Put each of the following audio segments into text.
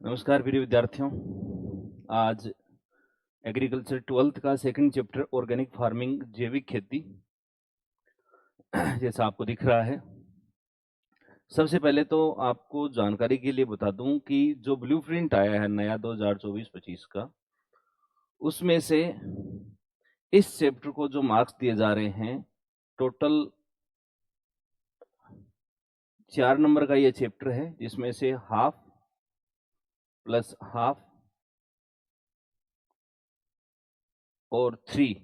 नमस्कार प्रिय विद्यार्थियों। आज एग्रीकल्चर 12th का सेकंड चैप्टर ऑर्गेनिक फार्मिंग जैविक खेती जैसा आपको दिख रहा है। सबसे पहले तो आपको जानकारी के लिए बता दूं कि जो ब्लूप्रिंट आया है नया 2024-25 का, उसमें से इस चैप्टर को जो मार्क्स दिए जा रहे हैं, टोटल 4 नंबर का ये चैप्टर है, जिसमें से हाफ प्लस हाफ और 3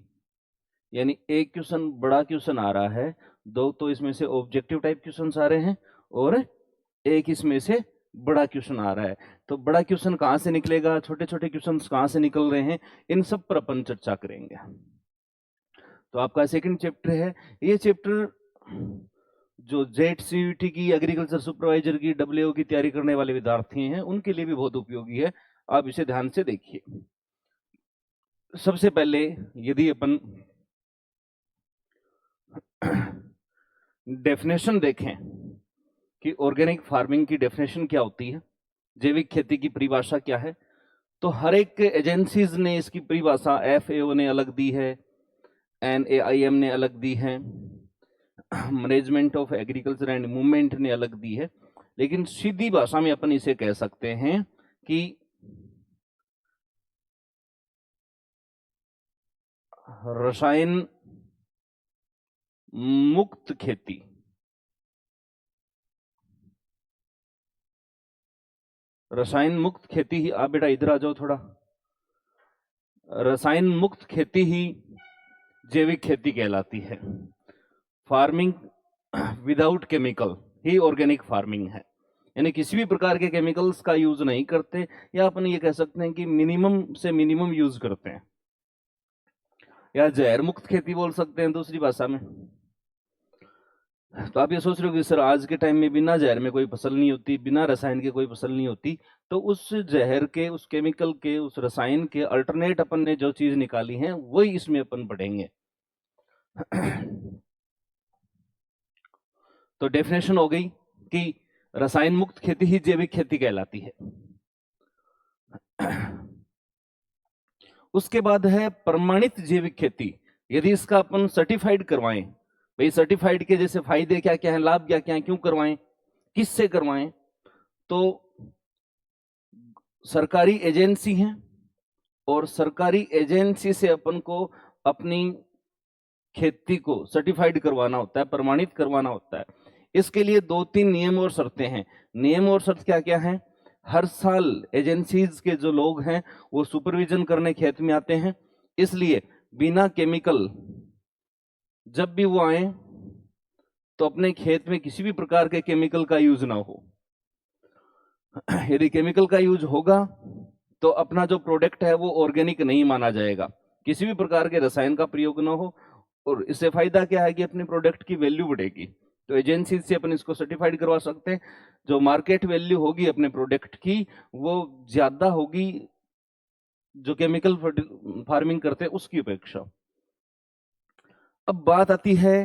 यानी एक क्वेश्चन बड़ा क्वेश्चन आ रहा है, दो तो इसमें से ऑब्जेक्टिव टाइप क्वेश्चन आ रहे हैं और एक इसमें से बड़ा क्वेश्चन आ रहा है। तो बड़ा क्वेश्चन कहां से निकलेगा, छोटे छोटे क्वेश्चन कहां से निकल रहे हैं, इन सब पर अपन चर्चा करेंगे। तो आपका सेकंड चैप्टर है ये चैप्टर, जो जेट सीयूटी की, एग्रीकल्चर सुपरवाइजर की, डब्ल्यूओ की तैयारी करने वाले विद्यार्थी हैं, उनके लिए भी बहुत उपयोगी है। आप इसे ध्यान से देखिए। सबसे पहले यदि अपन डेफिनेशन देखें कि ऑर्गेनिक फार्मिंग की डेफिनेशन क्या होती है, जैविक खेती की परिभाषा क्या है, तो हर एक एजेंसीज ने इसकी परिभाषा, FAO ने अलग दी है, NAIM ने अलग दी है, management of agriculture and movement ने अलग दी है। लेकिन सीधी भाषा में अपन इसे कह सकते हैं कि रसायन मुक्त खेती। रसायन मुक्त खेती ही, आप बेटा इधर आ जाओ थोड़ा। रसायन मुक्त खेती ही जैविक खेती कहलाती है। फार्मिंग विदाउट केमिकल ही ऑर्गेनिक फार्मिंग है, यानी किसी भी प्रकार के केमिकल्स का यूज नहीं करते, या अपन ये कह सकते हैं कि मिनिमम से मिनिमम यूज करते हैं, या जहर मुक्त खेती बोल सकते हैं दूसरी भाषा में। तो आप ये सोच रहे हो कि सर आज के टाइम में बिना जहर में कोई फसल नहीं होती, बिना रसायन के कोई फसल नहीं होती, तो उस जहर के, उस केमिकल के, उस रसायन के अल्टरनेट अपन ने जो चीज निकाली है वही इसमें अपन पढ़ेंगे। तो डेफिनेशन हो गई कि रसायन मुक्त खेती ही जैविक खेती कहलाती है। उसके बाद है प्रमाणित जैविक खेती। यदि इसका अपन सर्टिफाइड करवाएं, भाई सर्टिफाइड के जैसे फायदे क्या क्या हैं, लाभ क्या क्या हैं, क्यों करवाएं, किससे करवाएं, तो सरकारी एजेंसी हैं, और सरकारी एजेंसी से अपन को अपनी खेती को सर्टिफाइड करवाना होता है, प्रमाणित करवाना होता है। इसके लिए 2-3 नियम और शर्तें हैं। नियम और शर्त क्या क्या हैं? हर साल एजेंसीज के जो लोग हैं वो सुपरविजन करने खेत में आते हैं, इसलिए बिना केमिकल जब भी वो आए तो अपने खेत में किसी भी प्रकार के केमिकल का यूज ना हो। यदि केमिकल का यूज होगा तो अपना जो प्रोडक्ट है वो ऑर्गेनिक नहीं माना जाएगा। किसी भी प्रकार के रसायन का प्रयोग ना हो, और इससे फायदा क्या है कि अपने प्रोडक्ट की वैल्यू बढ़ेगी। तो एजेंसी से अपन इसको सर्टिफाइड करवा सकते हैं। जो मार्केट वैल्यू होगी अपने प्रोडक्ट की वो ज्यादा होगी जो केमिकल फार्मिंग करते हैं उसकी अपेक्षा। अब बात आती है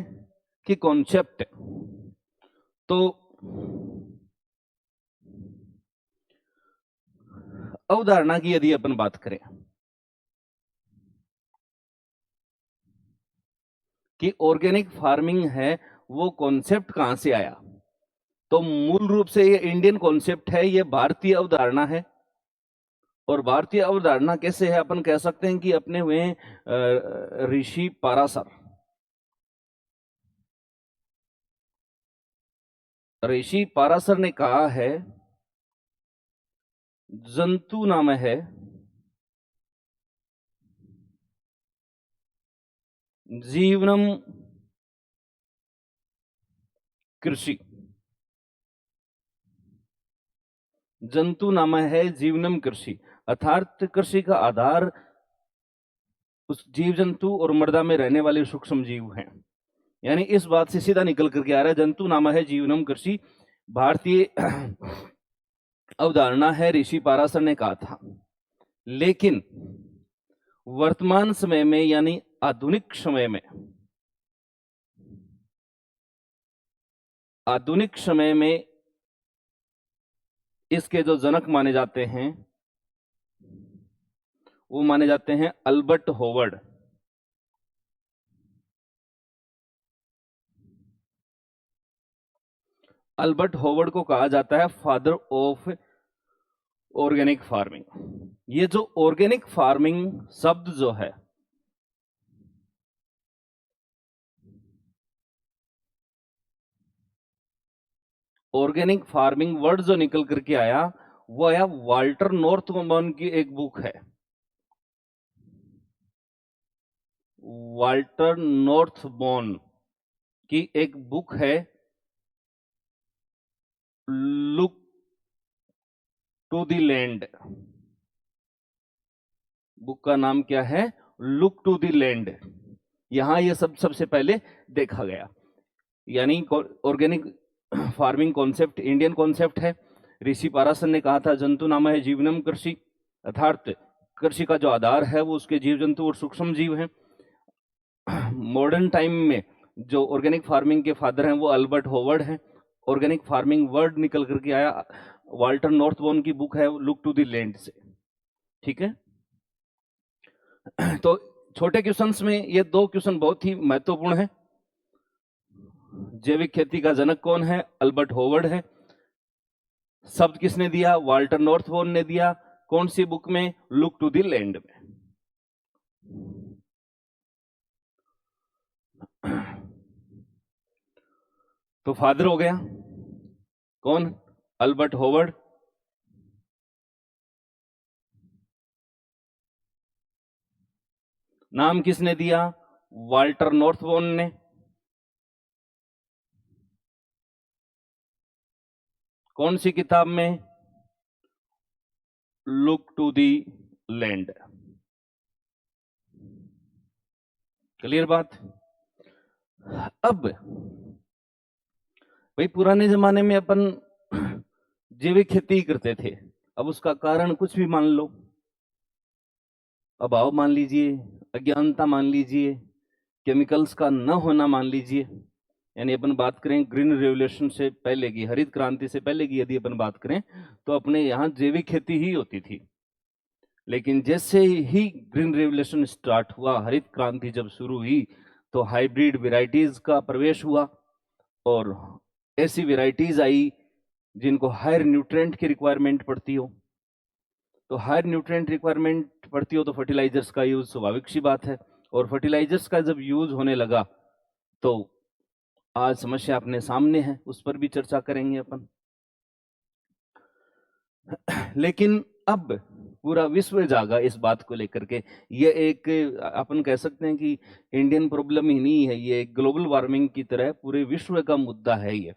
कि कॉन्सेप्ट। तो अवधारणा की यदि अपन बात करें कि ऑर्गेनिक फार्मिंग है, वो कॉन्सेप्ट कहां से आया, तो मूल रूप से ये इंडियन कॉन्सेप्ट है, ये भारतीय अवधारणा है। और भारतीय अवधारणा कैसे है, अपन कह सकते हैं कि अपने हुए ऋषि पाराशर। ऋषि पाराशर ने कहा है, जंतु नाम है जीवनम कृषि। जंतु नाम है जीवनम कृषि, अर्थात कृषि का आधार उस जीव जंतु और मृदा में रहने वाले सूक्ष्म जीव हैं। यानी इस बात से सीधा निकल करके आ रहा है, जंतु नाम है जीवनम कृषि भारतीय अवधारणा है, ऋषि पाराशर ने कहा था। लेकिन वर्तमान समय में यानी आधुनिक समय में, आधुनिक समय में इसके जो जनक माने जाते हैं वो माने जाते हैं अल्बर्ट होवर्ड। अल्बर्ट होवर्ड को कहा जाता है फादर ऑफ ऑर्गेनिक फार्मिंग। ये जो ऑर्गेनिक फार्मिंग शब्द जो है, ऑर्गेनिक फार्मिंग वर्ड जो निकल करके आया वो आया वाल्टर नॉर्थबॉर्न की एक बुक है, वाल्टर नॉर्थबॉर्न की एक बुक है, look to the land. Book का नाम क्या है? Look to the land. यहां ये सब सबसे पहले देखा गया। यानी organic farming concept Indian concept है। ऋषि पाराशर ने कहा था जंतु नाम है जीवनम कृषि, अर्थात कृषि का जो आधार है वो उसके जीव जंतु और सूक्ष्म जीव हैं। मॉडर्न टाइम में जो ऑर्गेनिक फार्मिंग के फादर हैं वो अल्बर्ट होवर्ड हैं। ऑर्गेनिक फार्मिंग वर्ड निकल करके आया वाल्टर नॉर्थबॉर्न की बुक है लुक टू द लैंड से। ठीक है, तो छोटे क्वेश्चंस में ये दो क्वेश्चन बहुत ही महत्वपूर्ण है। जैविक खेती का जनक कौन है? अल्बर्ट होवर्ड है। शब्द किसने दिया? वाल्टर नॉर्थबॉर्न ने दिया। कौन सी बुक में? लुक टू द लैंड में। तो फादर हो गया कौन? Albert hovered. नाम किसने दिया? वाल्टर नॉर्थबॉर्न ने। कौन सी किताब में? Look to the land. Clear बात? अब भाई पुराने जमाने में अपन जैविक खेती करते थे, अब उसका कारण कुछ भी मान लो, अभाव मान लीजिए, अज्ञानता मान लीजिए, केमिकल्स का न होना मान लीजिए। यानी अपन बात करें ग्रीन रेवोल्यूशन से पहले की, हरित क्रांति से पहले की यदि अपन बात करें तो अपने यहाँ जैविक खेती ही होती थी। लेकिन जैसे ही ग्रीन रेवोल्यूशन स्टार्ट हुआ, हरित क्रांति जब शुरू हुई, तो हाइब्रिड वेराइटीज का प्रवेश हुआ और ऐसी वेराइटीज आई जिनको हायर न्यूट्रिएंट की रिक्वायरमेंट पड़ती हो। तो हायर न्यूट्रिएंट रिक्वायरमेंट पड़ती हो तो फर्टिलाइजर्स का यूज स्वाभाविक सी बात है, और फर्टिलाइजर्स का जब यूज होने लगा तो आज समस्या अपने सामने है, उस पर भी चर्चा करेंगे अपन। लेकिन अब पूरा विश्व जागा इस बात को लेकर के। ये एक अपन कह सकते हैं कि इंडियन प्रॉब्लम ही नहीं है, ये ग्लोबल वार्मिंग की तरह पूरे विश्व का मुद्दा है ये।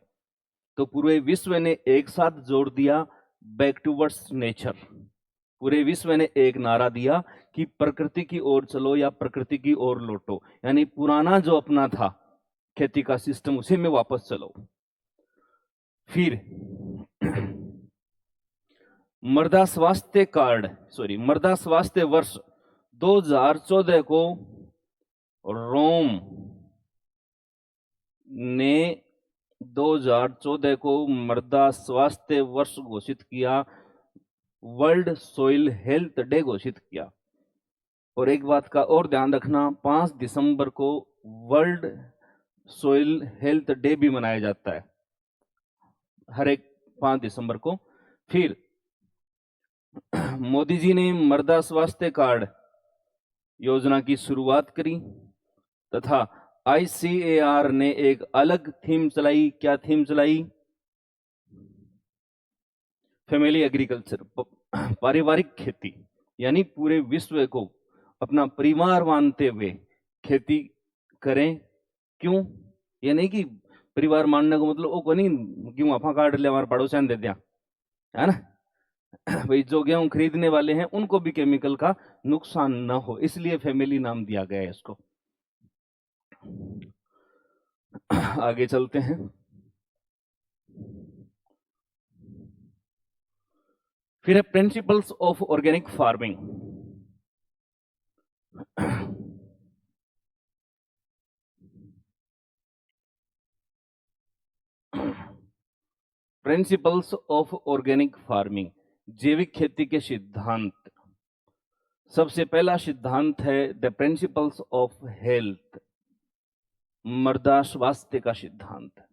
तो पूरे विश्व ने एक साथ जोड़ दिया बैक टूवर्ड्स नेचर। पूरे विश्व ने एक नारा दिया कि प्रकृति की ओर चलो या प्रकृति की ओर लौटो। यानी पुराना जो अपना था खेती का सिस्टम, उसी में वापस चलो। फिर मृदा स्वास्थ्य मृदा स्वास्थ्य वर्ष 2014 को रोम ने 2014 को मृदा स्वास्थ्य वर्ष घोषित किया, वर्ल्ड सोइल हेल्थ डे घोषित किया। और एक बात का और ध्यान रखना, 5 दिसंबर को वर्ल्ड सोइल हेल्थ डे भी मनाया जाता है, हर एक 5 दिसंबर को। फिर मोदी जी ने मृदा स्वास्थ्य कार्ड योजना की शुरुआत करी तथा आईसीएआर ने एक अलग थीम चलाई। क्या थीम चलाई? फैमिली एग्रीकल्चर, पारिवारिक खेती। यानी पूरे विश्व को अपना परिवार मानते हुए खेती करें। क्यों? ये नहीं कि परिवार मानने को मतलब वो को नहीं क्यों आपा काट ले हमारे पड़ोसन दे दिया, है ना? भाई जो गेहूं खरीदने वाले हैं उनको भी केमिकल का नुकसान न हो, इसलिए फैमिली नाम दिया गया है इसको। आगे चलते हैं। फिर है principles of organic farming. Principles of organic farming, जैविक खेती के सिद्धांत। सबसे पहला सिद्धांत है द प्रिंसिपल्स ऑफ हेल्थ, मृदा स्वास्थ्य का सिद्धांत।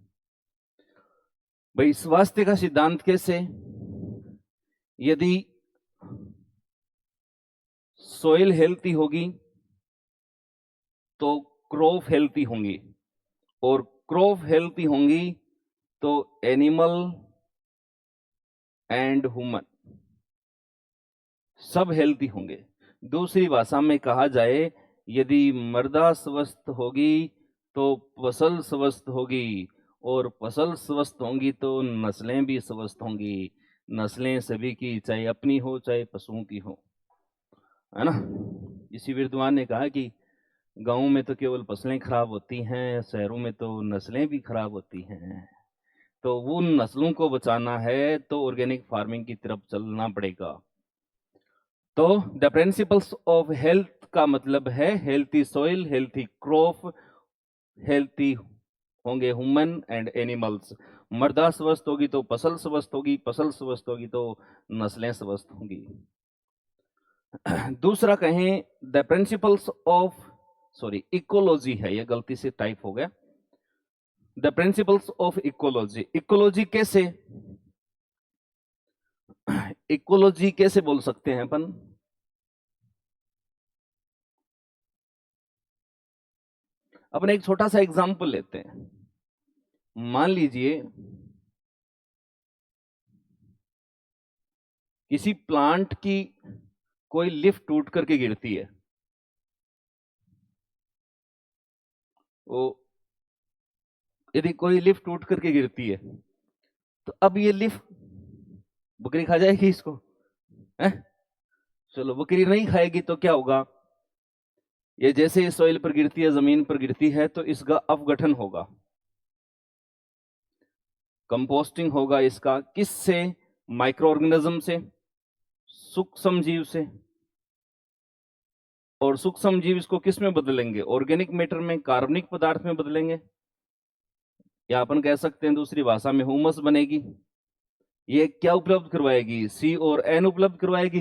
भाई स्वास्थ्य का सिद्धांत कैसे? यदि सोइल हेल्थी होगी तो क्रॉप हेल्थी होंगी, और क्रॉप हेल्थी होंगी तो एनिमल एंड ह्यूमन सब हेल्थी होंगे। दूसरी भाषा में कहा जाए, यदि मृदा स्वस्थ होगी तो फसल स्वस्थ होगी, और फसल स्वस्थ होंगी तो नस्लें भी स्वस्थ होंगी। नस्लें सभी की, चाहे अपनी हो चाहे पशुओं की हो, है ना। इसी विद्वान ने कहा कि गांवों में तो केवल फसलें खराब होती हैं, शहरों में तो नस्लें भी खराब होती हैं। तो वो नस्लों को बचाना है तो ऑर्गेनिक फार्मिंग की तरफ चलना पड़ेगा। तो द प्रिंसिपल्स ऑफ हेल्थ का मतलब है healthy soil, healthy crop, healthy होंगे ह्यूमन एंड एनिमल्स। मृदा स्वस्थ होगी तो फसल स्वस्थ होगी, फसल स्वस्थ होगी तो नस्लें स्वस्थ होंगी। दूसरा कहें the principles of, sorry ecology है, ये गलती से टाइप हो गया। The principles of ecology, ecology कैसे, इकोलॉजी कैसे बोल सकते हैं अपन? अपन एक छोटा सा एग्जांपल लेते हैं। मान लीजिए किसी प्लांट की कोई लीफ टूट करके गिरती है, वो यदि कोई लीफ टूट करके गिरती है तो अब ये लीफ बकरी खा जाएगी इसको, है? चलो बकरी नहीं खाएगी तो क्या होगा? ये जैसे ही सॉइल पर गिरती है, जमीन पर गिरती है, तो इसका अपघटन होगा, कंपोस्टिंग होगा इसका। किससे? माइक्रो ऑर्गेनिज्म से, सूक्ष्म जीव से। और सूक्ष्म जीव इसको किस में बदलेंगे? ऑर्गेनिक मैटर में, कार्बनिक पदार्थ में बदलेंगे, या अपन कह सकते हैं दूसरी भाषा में ह्यूमस बनेगी। ये क्या उपलब्ध करवाएगी? सी और एन उपलब्ध करवाएगी।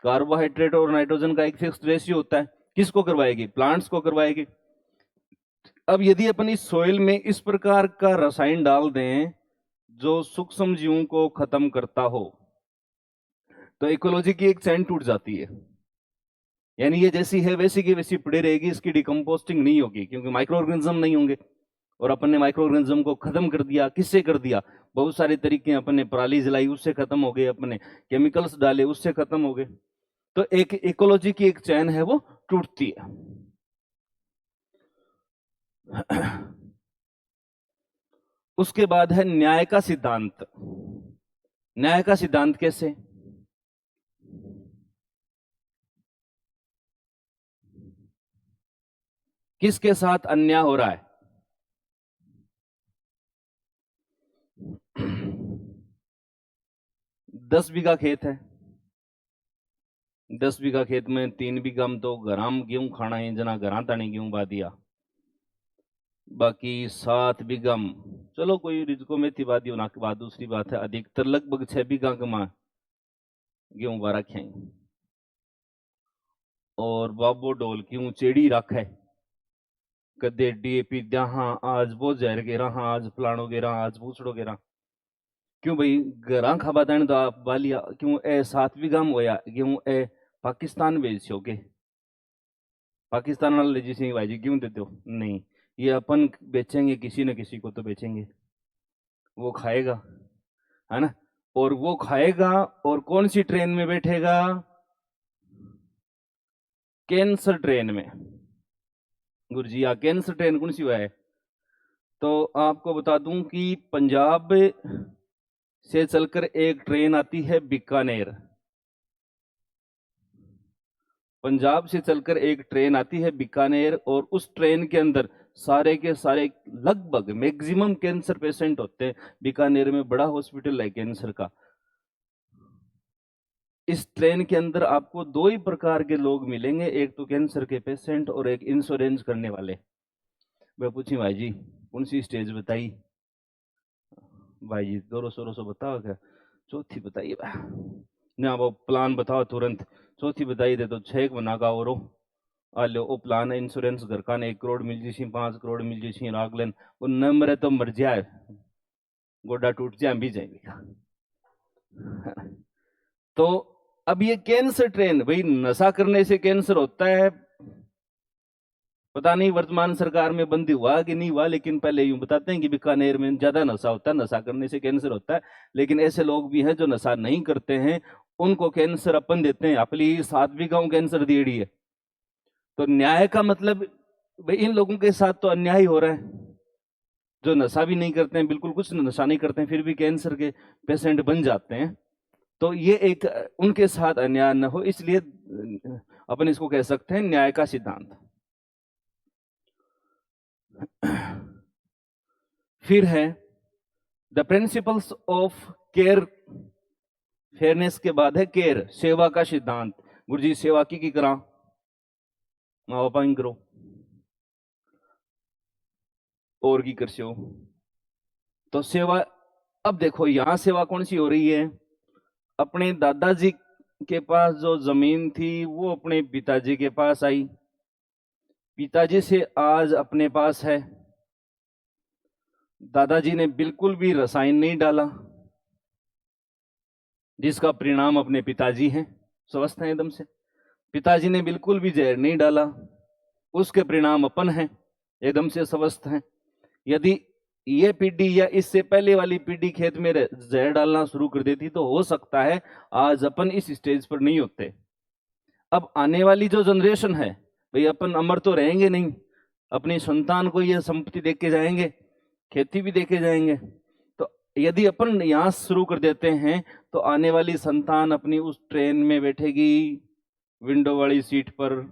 कार्बोहाइड्रेट और नाइट्रोजन का एक फिक्स्ड रेशियो होता है, किसको करवाएगी? प्लांट्स को करवाएगी। अब यदि अपन इस सोइल में इस प्रकार का रसायन डाल दें जो सूक्ष्म जीवों को खत्म करता हो, तो इकोलॉजी की एक चैन टूट जाती है। यानी ये जैसी है वैसी की वैसी पड़ी रहेगी, इसकी डिकम्पोस्टिंग नहीं होगी, क्योंकि माइक्रो ऑर्गेनिज्म नहीं होंगे। और अपन ने माइक्रो ऑर्गेनिज्म को खत्म कर दिया। किससे कर दिया? बहुत सारे तरीके, अपन ने पराली जलाई उससे खत्म हो गए, अपने केमिकल्स डाले उससे खत्म हो गए। तो एक इकोलॉजी की एक चैन है वो टूटती है। उसके बाद है न्याय का सिद्धांत। न्याय का सिद्धांत कैसे? किसके साथ अन्याय हो रहा है? 10 बीघा खेत है, 10 बीघा खेत में 3 बीघा में तो ग्राम गेहूं खाना है, जना घरा तानी गेहूं बा दिया। बाकी 7 बीघा में चलो कोई रिजको में थी बादी होना के बाद दूसरी बात है, अधिकतर लगभग 6 बीघा कमा गेहूं बा रखे हैं। और बाबो ढोल क्यों चेड़ी रखा है, कदे डीएपी दहा, आज वो जहर गेरा, हाँ आज फलाणो गेरा, आज पूछड़ो गेरा। क्यों भाई घरा खाबा देने तो आप बालिया क्यों? ए 7 बीघा में होया गेहूं, ए पाकिस्तान बेचो के? पाकिस्तान वाले जी भाई जी क्यों देते हो? नहीं, ये अपन बेचेंगे, किसी न किसी को तो बेचेंगे, वो खाएगा, है ना। और वो खाएगा और कौन सी ट्रेन में बैठेगा? कैंसर ट्रेन में। गुरुजी आ कैंसर ट्रेन कौन सी हुआ है? तो आपको बता दूं कि पंजाब से चलकर एक ट्रेन आती है बीकानेर। पंजाब से चलकर एक ट्रेन आती है बीकानेर, और उस ट्रेन के अंदर सारे के सारे लगभग मैक्सिमम कैंसर पेशेंट होते हैं। बीकानेर में बड़ा हॉस्पिटल है कैंसर का। इस ट्रेन के अंदर आपको 2 ही प्रकार के लोग मिलेंगे, एक तो कैंसर के पेशेंट और एक इंश्योरेंस करने वाले। मैं पूछी भाई जी कौन सी स्टेज बताई? भाई जी जोरों शोरों से बताओ क्या? चौथी बताइए बा। ना वो प्लान बताओ तुरंत। चौथी बताइए दे तो 6 महीना का और आ लो वो प्लान है इंश्योरेंस घर का ने 1 करोड़ मिल जी 5 करोड़ मिल जी रागलन वो नंबर है तो मर जाए गोडा टूट जाए भी जाएगा। तो अब ये कैंसर ट्रेन भाई नशा करने से कैंसर होता है पता नहीं वर्तमान सरकार में बंद हुआ कि नहीं हुआ लेकिन पहले यूं बताते हैं कि बीकानेर में ज्यादा नशा होता है नशा करने से कैंसर होता है लेकिन ऐसे लोग भी हैं जो नशा नहीं करते हैं उनको कैंसर अपन देते हैं अपनी सात्विकाओं कैंसर देड़ी है तो न्याय का मतलब भाई इन लोगों के साथ तो अन्याय हो रहा है जो नशा भी नहीं करते हैं बिल्कुल कुछ नशा नहीं करते हैं फिर भी कैंसर के पेशेंट बन जाते हैं तो ये एक उनके साथ अन्याय न हो इसलिए अपन इसको कह सकते हैं न्याय का सिद्धांत। फिर है the principles of care fairness के बाद है केयर सेवा का सिद्धांत गुरु जी सेवा की करा माँ बापा की करो और की कर तो सेवा अब देखो यहां सेवा कौन सी हो रही है अपने दादाजी के पास जो जमीन थी वो अपने पिताजी के पास आई पिताजी से आज अपने पास है दादाजी ने बिल्कुल भी रसायन नहीं डाला जिसका परिणाम अपने पिताजी हैं स्वस्थ हैं एकदम से पिताजी ने बिल्कुल भी जहर नहीं डाला उसके परिणाम अपन हैं एकदम से स्वस्थ हैं यदि ये पीढ़ी या इससे पहले वाली पीढ़ी खेत में जहर डालना शुरू कर देती तो हो सकता है आज अपन इस स्टेज पर नहीं होते अब आने वाली जो जनरेशन है भाई अपन अमर तो रहेंगे नहीं अपनी संतान को ये संपत्ति देख के जाएंगे खेती भी देखे जाएंगे तो यदि अपन यहां शुरू कर देते हैं तो आने वाली संतान अपनी उस ट्रेन में बैठेगी विंडो वाली सीट पर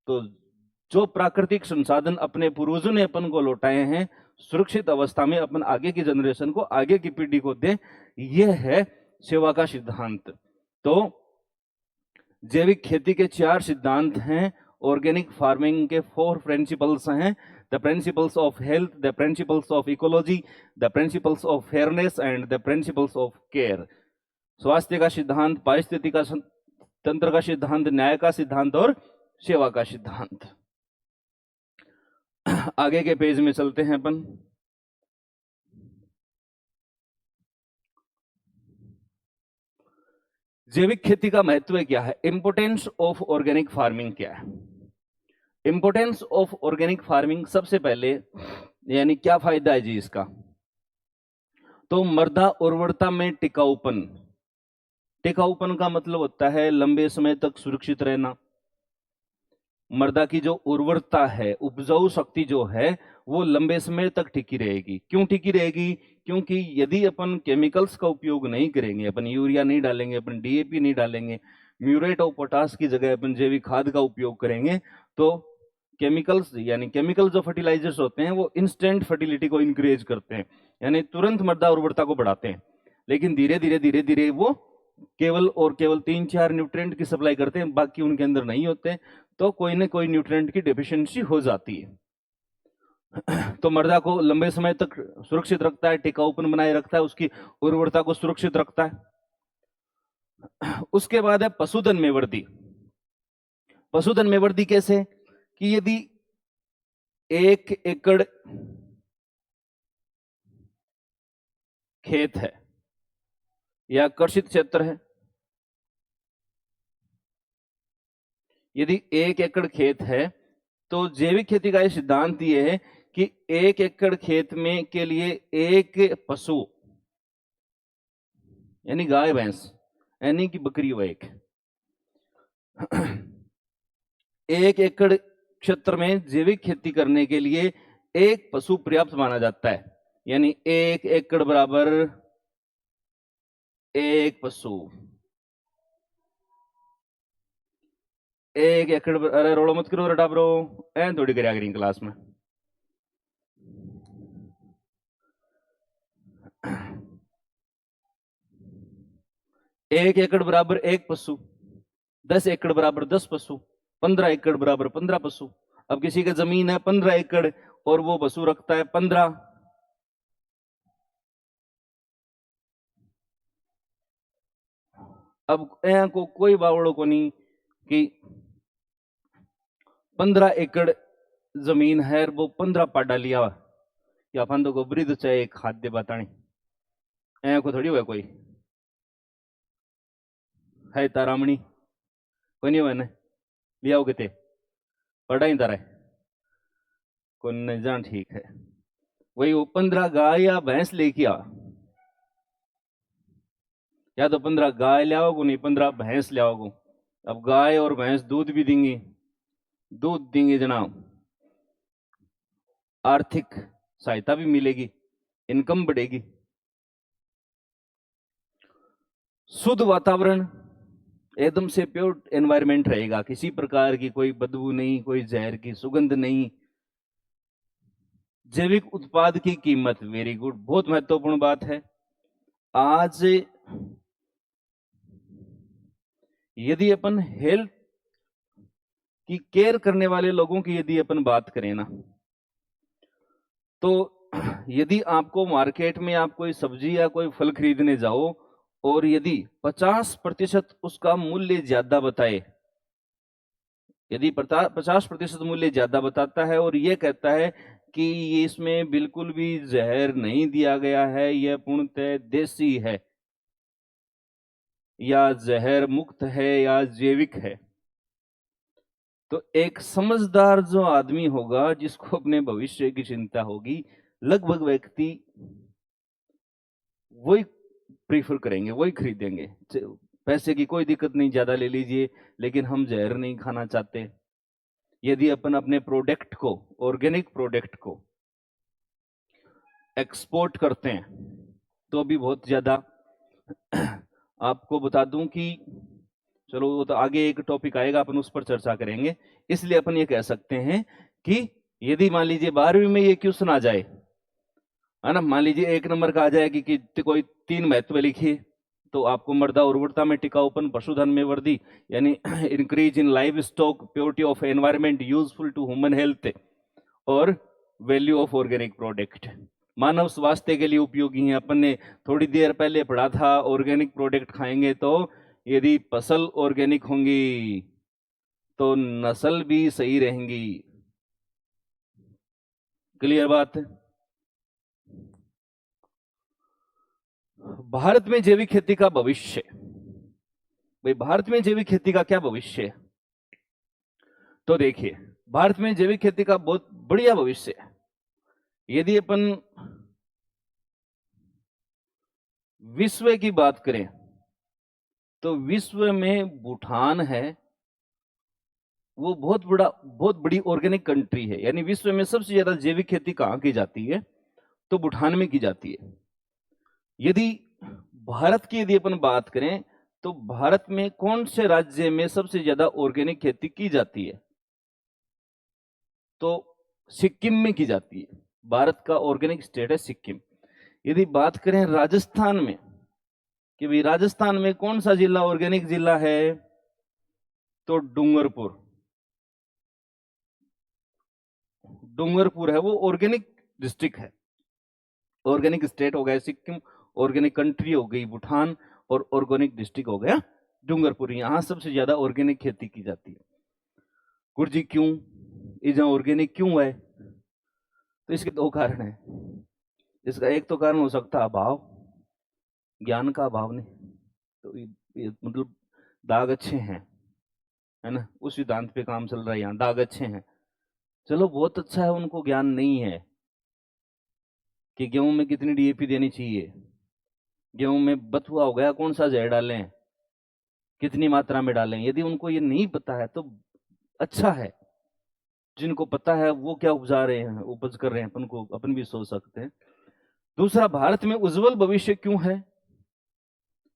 तो जो प्राकृतिक संसाधन अपने पूर्वजों ने अपन को लौटाए हैं सुरक्षित अवस्था में अपन आगे की जनरेशन को आगे की पीढ़ी को दें यह है सेवा का सिद्धांत। तो जैविक खेती के 4 सिद्धांत हैं ऑर्गेनिक फार्मिंग के 4 प्रिंसिपल्स हैं the principles of health the principles of ecology the principles of fairness and the principles of care स्वास्थ्य का सिद्धांत पारिस्थितिक का तंत्र का सिद्धांत न्याय का सिद्धांत और सेवा का सिद्धांत। आगे के पेज में चलते हैं अपन जैविक खेती का महत्व क्या है इंपोर्टेंस ऑफ ऑर्गेनिक फार्मिंग क्या है इंपोर्टेंस ऑफ ऑर्गेनिक फार्मिंग सबसे पहले यानी क्या फायदा है जी इसका तो मृदा उर्वरता में टिकाऊपन टिकाऊपन का मतलब होता है लंबे समय तक सुरक्षित रहना मृदा की जो उर्वरता है उपजाऊ शक्ति जो है वो लंबे समय तक टिकी रहेगी क्यों टिकी रहेगी क्योंकि यदि अपन केमिकल्स का उपयोग नहीं करेंगे अपन यूरिया नहीं डालेंगे अपन डीएपी नहीं डालेंगे म्यूरेट और पोटास की जगह अपन जैविक खाद का उपयोग करेंगे तो केमिकल्स यानी केमिकल जो फर्टिलाइजर्स होते हैं वो इंस्टेंट फर्टिलिटी को इंक्रीज करते हैं यानी तुरंत मृदा उर्वरता को बढ़ाते हैं लेकिन धीरे धीरे वो केवल और केवल 3-4 न्यूट्रिएंट की सप्लाई करते हैं बाकी उनके अंदर नहीं होते तो कोई ना कोई न्यूट्रिएंट की डेफिशिएंसी हो जाती है तो मृदा को लंबे समय तक सुरक्षित रखता है टिकाऊपन बनाए रखता है उसकी उर्वरता को सुरक्षित रखता है। उसके बाद है पशुधन में वृद्धि पशुधन में वृद्धि कैसे कि यदि 1 एकड़ खेत है या कर्षित क्षेत्र है यदि 1 एकड़ खेत है तो जैविक खेती का सिद्धांत यह है कि 1 एकड़ खेत में के लिए 1 पशु यानी गाय भैंस यानी कि बकरी हो 1 एकड़ क्षेत्र में जैविक खेती करने के लिए 1 पशु पर्याप्त माना जाता है यानी 1 एकड़ बराबर 1 पशु 1 एकड़ अरे रोलो मत करो रटा ब्रो ऐ थोड़ी करिया करी क्लास में 1 एकड़ बराबर 1 पशु 10 एकड़ बराबर 10 पशु 15 एकड़ बराबर 15 पशु अब किसी का जमीन है 15 एकड़ और वो पशु रखता है 15 अब यहाँ को कोई बावड़ो को नहीं कि 15 एकड़ जमीन है वो 15 पाडा लिया या अपन तो गोबरी तो चाहे खाद्य बतानी ऐ को थोड़ी हुआ कोई है तारामणी कोई नहीं हुआ ने लिया किते पढ़ा ही तारा को नहीं जान ठीक है वही वो 15 गाय या भैंस लेके आ या तो 15 गाय लाओगो नहीं 15 भैंस लाओगो अब गाय और भैंस दूध भी देंगी जनाब आर्थिक सहायता भी मिलेगी इनकम बढ़ेगी शुद्ध वातावरण एकदम से प्योर एनवायरनमेंट रहेगा किसी प्रकार की कोई बदबू नहीं कोई जहर की सुगंध नहीं जैविक उत्पाद की कीमत वेरी गुड बहुत महत्वपूर्ण बात है आज यदि अपन हेल्थ की केयर करने वाले लोगों की यदि अपन बात करें ना तो यदि आपको मार्केट में आप कोई सब्जी या कोई फल खरीदने जाओ और यदि 50% उसका मूल्य ज्यादा बताए यदि 50% मूल्य ज्यादा बताता है और यह कहता है कि ये इसमें बिल्कुल भी जहर नहीं दिया गया है यह पूर्णतः देसी है या जहर मुक्त है या जैविक है तो एक समझदार जो आदमी होगा जिसको अपने भविष्य की चिंता होगी लगभग व्यक्ति वही प्रीफर करेंगे वही खरीदेंगे पैसे की कोई दिक्कत नहीं ज्यादा ले लीजिए लेकिन हम जहर नहीं खाना चाहते यदि अपन अपने प्रोडक्ट को ऑर्गेनिक प्रोडक्ट को एक्सपोर्ट करते हैं तो भी बहुत ज्यादा आपको बता दूं कि चलो वो तो आगे एक टॉपिक आएगा अपन उस पर चर्चा करेंगे इसलिए अपन ये कह सकते हैं कि यदि मान लीजिए 12वीं में ये क्वेश्चन आ जाए है ना मान लीजिए 1 नंबर का आ जाए कि कोई 3 महत्व लिखिए तो आपको मृदा उर्वरता में टिकाऊपन पशुधन में वृद्धि यानी increase in livestock purity of environment useful to human health और वैल्यू ऑफ ऑर्गेनिक प्रोडक्ट मानव स्वास्थ्य के लिए उपयोगी है अपन ने थोड़ी देर पहले पढ़ा था ऑर्गेनिक प्रोडक्ट खाएंगे तो यदि फसल ऑर्गेनिक होंगी तो नस्ल भी सही रहेंगी क्लियर बात है भारत में जैविक खेती का भविष्य भाई भारत में जैविक खेती का क्या भविष्य है तो देखिए भारत में जैविक खेती का बहुत बढ़िया भविष्य है यदि अपन विश्व की बात करें तो विश्व में भूटान है वो बहुत बड़ी ऑर्गेनिक कंट्री है यानी विश्व में सबसे ज्यादा जैविक खेती कहां की जाती है तो भूटान में की जाती है यदि भारत की यदि अपन बात करें तो भारत में कौन से राज्य में सबसे ज्यादा ऑर्गेनिक खेती की जाती है तो सिक्किम में की जाती है भारत का ऑर्गेनिक स्टेट है सिक्किम यदि बात करें राजस्थान में कि भाई राजस्थान में कौन सा जिला ऑर्गेनिक जिला है तो डूंगरपुर है वो ऑर्गेनिक डिस्ट्रिक्ट है ऑर्गेनिक स्टेट हो गया सिक्किम ऑर्गेनिक कंट्री हो गई भूटान और ऑर्गेनिक डिस्ट्रिक्ट हो गया डूंगरपुर यहां सबसे ज्यादा ऑर्गेनिक खेती की जाती है गुरुजी क्यों ये ऑर्गेनिक क्यों है तो इसके 2 कारण है इसका एक तो कारण हो सकता है अभाव ज्ञान का अभाव नहीं तो ये मतलब दाग अच्छे हैं है ना उस सिद्धांत पे काम चल रहा है यहाँ दाग अच्छे हैं चलो बहुत अच्छा है उनको ज्ञान नहीं है कि गेहूं में कितनी डीएपी देनी चाहिए गेहूं में बथुआ हो गया कौन सा जहर डालें कितनी मात्रा में डालें यदि उनको ये नहीं पता है तो अच्छा है जिनको पता है वो क्या उपजा रहे हैं उपज कर रहे हैं अपन भी सोच सकते हैं दूसरा भारत में उज्जवल भविष्य क्यों है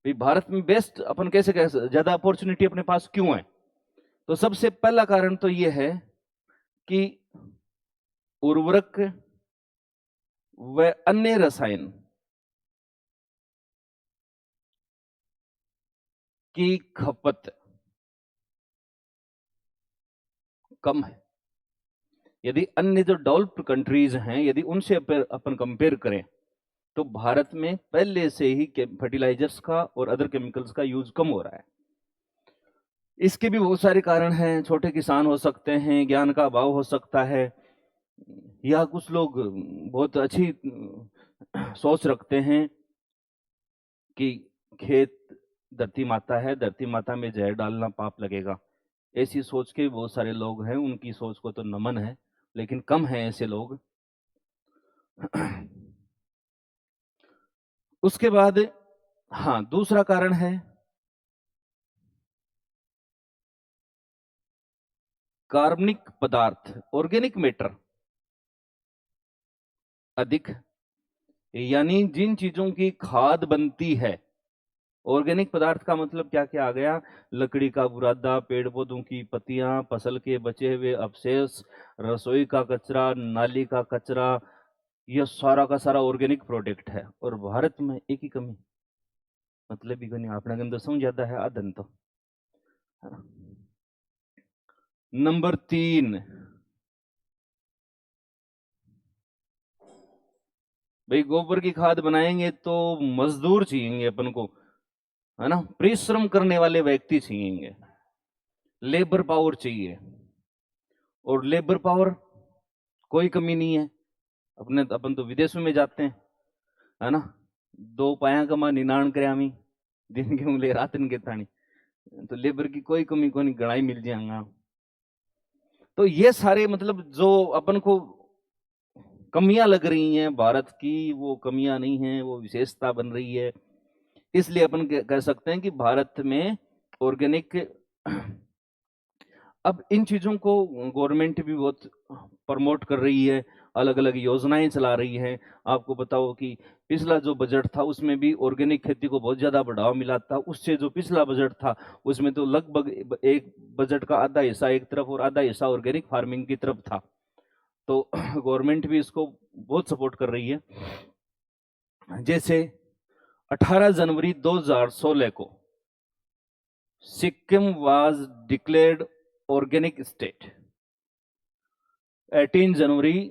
भाई भारत में बेस्ट अपन कैसे ज्यादा अपॉर्चुनिटी अपने पास क्यों है तो सबसे पहला कारण तो ये है कि उर्वरक व अन्य रसायन की खपत कम है यदि अन्य जो डेवलप्ड कंट्रीज हैं यदि उनसे अपन कंपेयर करें तो भारत में पहले से ही फर्टिलाइजर्स का और अदर केमिकल्स का यूज कम हो रहा है। इसके भी बहुत सारे कारण हैं। छोटे किसान हो सकते हैं, ज्ञान का अभाव हो सकता है, या कुछ लोग बहुत अच्छी सोच रखते हैं कि खेत धरती माता है, धरती माता में जहर डालना पाप लगेगा। ऐसी सोच के बहुत सारे लोग हैं, उनकी सोच को तो नमन है, लेकिन कम हैं ऐसे लोग। उसके बाद हाँ, दूसरा कारण है कार्बनिक पदार्थ, ऑर्गेनिक मैटर अधिक, यानी जिन चीजों की खाद बनती है। ऑर्गेनिक पदार्थ का मतलब क्या क्या आ गया? लकड़ी का बुरादा, पेड़ पौधों की पत्तियां, फसल के बचे हुए अवशेष, रसोई का कचरा, नाली का कचरा, यह सारा का सारा ऑर्गेनिक प्रोडक्ट है। और भारत में एक ही कमी, मतलब भी नहीं, आपने गंदा समझ ज्यादा है आदन तो, है ना। नंबर 3, भाई गोबर की खाद बनाएंगे तो मजदूर चाहिए अपन को, है ना, परिश्रम करने वाले व्यक्ति चाहिए, लेबर पावर चाहिए। और लेबर पावर कोई कमी नहीं है, अपन तो विदेशों में जाते हैं, है ना, 2 पाया कमा 99 दिन के उंगले रात के तानी, तो लेबर की कोई कमी को नहीं, गणाई मिल जाएगा। तो ये सारे मतलब जो अपन को कमियां लग रही हैं भारत की, वो कमियां नहीं है, वो विशेषता बन रही है। इसलिए अपन कह सकते हैं कि भारत में ऑर्गेनिक अब इन चीजों को गवर्नमेंट भी बहुत प्रमोट कर रही है, अलग अलग योजनाएं चला रही है। आपको बताओ कि पिछला जो बजट था उसमें भी ऑर्गेनिक खेती को बहुत ज्यादा बढ़ावा मिला था। उससे जो पिछला बजट था उसमें तो लगभग एक बजट का आधा हिस्सा एक तरफ और आधा हिस्सा ऑर्गेनिक फार्मिंग की तरफ था। तो गवर्नमेंट भी इसको बहुत सपोर्ट कर रही है। जैसे 18 जनवरी 2016 को Sikkim was declared organic state. 18 जनवरी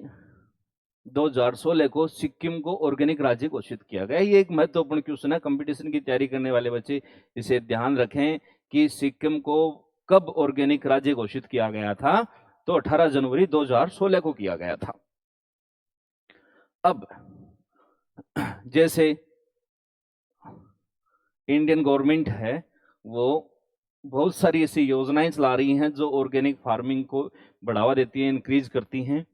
2016 को सिक्किम को ऑर्गेनिक राज्य घोषित किया गया। ये एक महत्वपूर्ण क्वेश्चन है, कंपटीशन की तैयारी करने वाले बच्चे इसे ध्यान रखें कि सिक्किम को कब ऑर्गेनिक राज्य घोषित किया गया था। तो 18 जनवरी 2016 को किया गया था। अब जैसे इंडियन गवर्नमेंट है वो बहुत सारी ऐसी योजनाएं चला रही हैं जो ऑर्गेनिक फार्मिंग को बढ़ावा देती हैं, इंक्रीज करती हैं।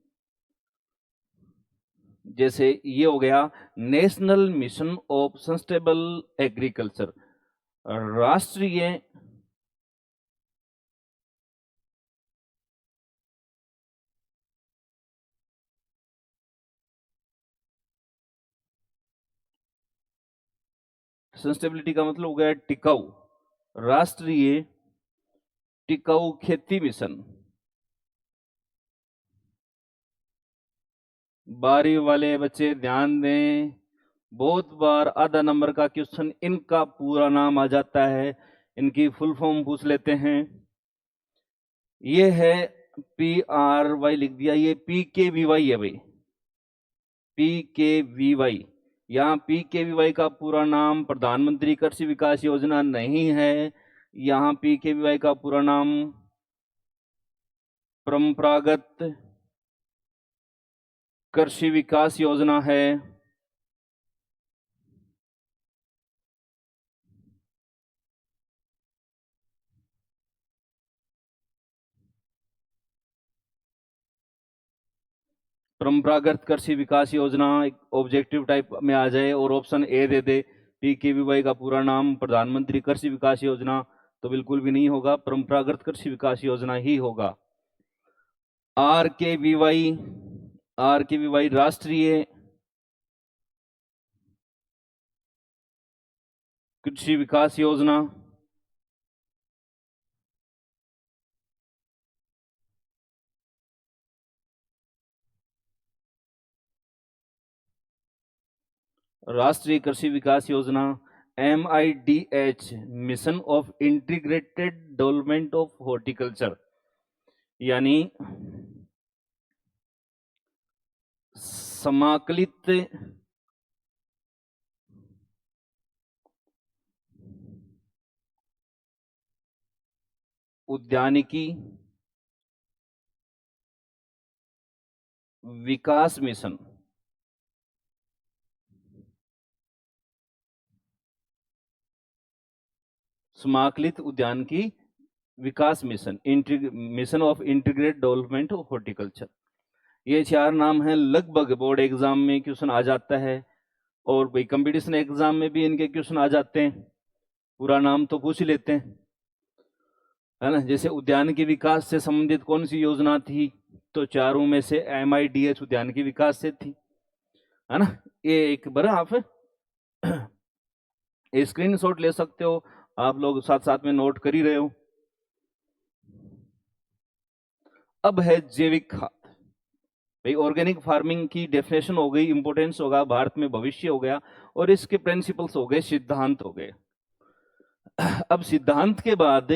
जैसे ये हो गया national mission of sustainable agriculture, राष्ट्रीय सस्टेनेबिलिटी का मतलब हो गया टिकाऊ, राष्ट्रीय टिकाऊ खेती मिशन। बारी वाले बच्चे ध्यान दें, बहुत बार आधा नंबर का क्वेश्चन इनका पूरा नाम आ जाता है, इनकी फुल फॉर्म पूछ लेते हैं। ये है PRY लिख दिया, ये PKVY है भाई, PKVY। यहाँ PKVY का पूरा नाम प्रधानमंत्री कृषि विकास योजना नहीं है, यहाँ PKVY का पूरा नाम परंपरागत कृषि विकास योजना है। परंपरागत कृषि विकास योजना एक ऑब्जेक्टिव टाइप में आ जाए और option A they they PKVY का पूरा नाम प्रधानमंत्री कृषि विकास योजना, तो बिल्कुल भी नहीं होगा, परंपरागत कृषि विकास योजना ही होगा। RKVY राष्ट्रीय कृषि विकास योजना, राष्ट्रीय कृषि विकास योजना, MIDH mission of integrated development of horticulture, यानी समाकलित उद्यानिकी विकास मिशन, समाकलित उद्यानिकी विकास मिशन, mission of integrated development of horticulture. ये 4 नाम हैं। लगभग बोर्ड एग्जाम में क्वेश्चन आ जाता है और भाई कंपटीशन एग्जाम में भी इनके क्वेश्चन आ जाते हैं। पूरा नाम तो पूछ ही लेते हैं, है ना। जैसे उद्यान के विकास से संबंधित कौन सी योजना थी, तो चारों में से MIDH उद्यान के विकास से थी, है ना। ये एक बार आप स्क्रीनशॉट ले सकते हो, आप लोग साथ साथ में नोट कर ही रहे हो। अब है जैविक खाद। भाई ऑर्गेनिक फार्मिंग की डेफिनेशन हो गई, इंपोर्टेंस होगा, भारत में भविष्य हो गया, और इसके प्रिंसिपल्स हो गए, सिद्धांत हो गए। अब सिद्धांत के बाद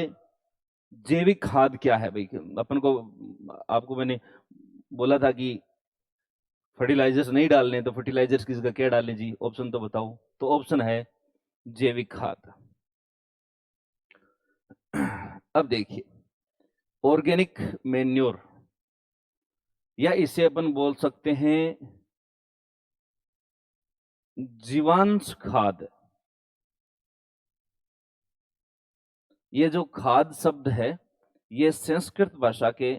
जैविक खाद क्या है भाई। अपन को, आपको मैंने बोला था कि फर्टिलाइजर्स नहीं डालने, तो फर्टिलाइजर्स किसी का क्या डालें जी, ऑप्शन तो बताओ। तो ऑप्शन है जैविक खाद। अब देखिए, ऑर्गेनिक मैन्योर, या इसे अपन बोल सकते हैं जीवांश खाद। ये जो खाद शब्द है, ये संस्कृत भाषा के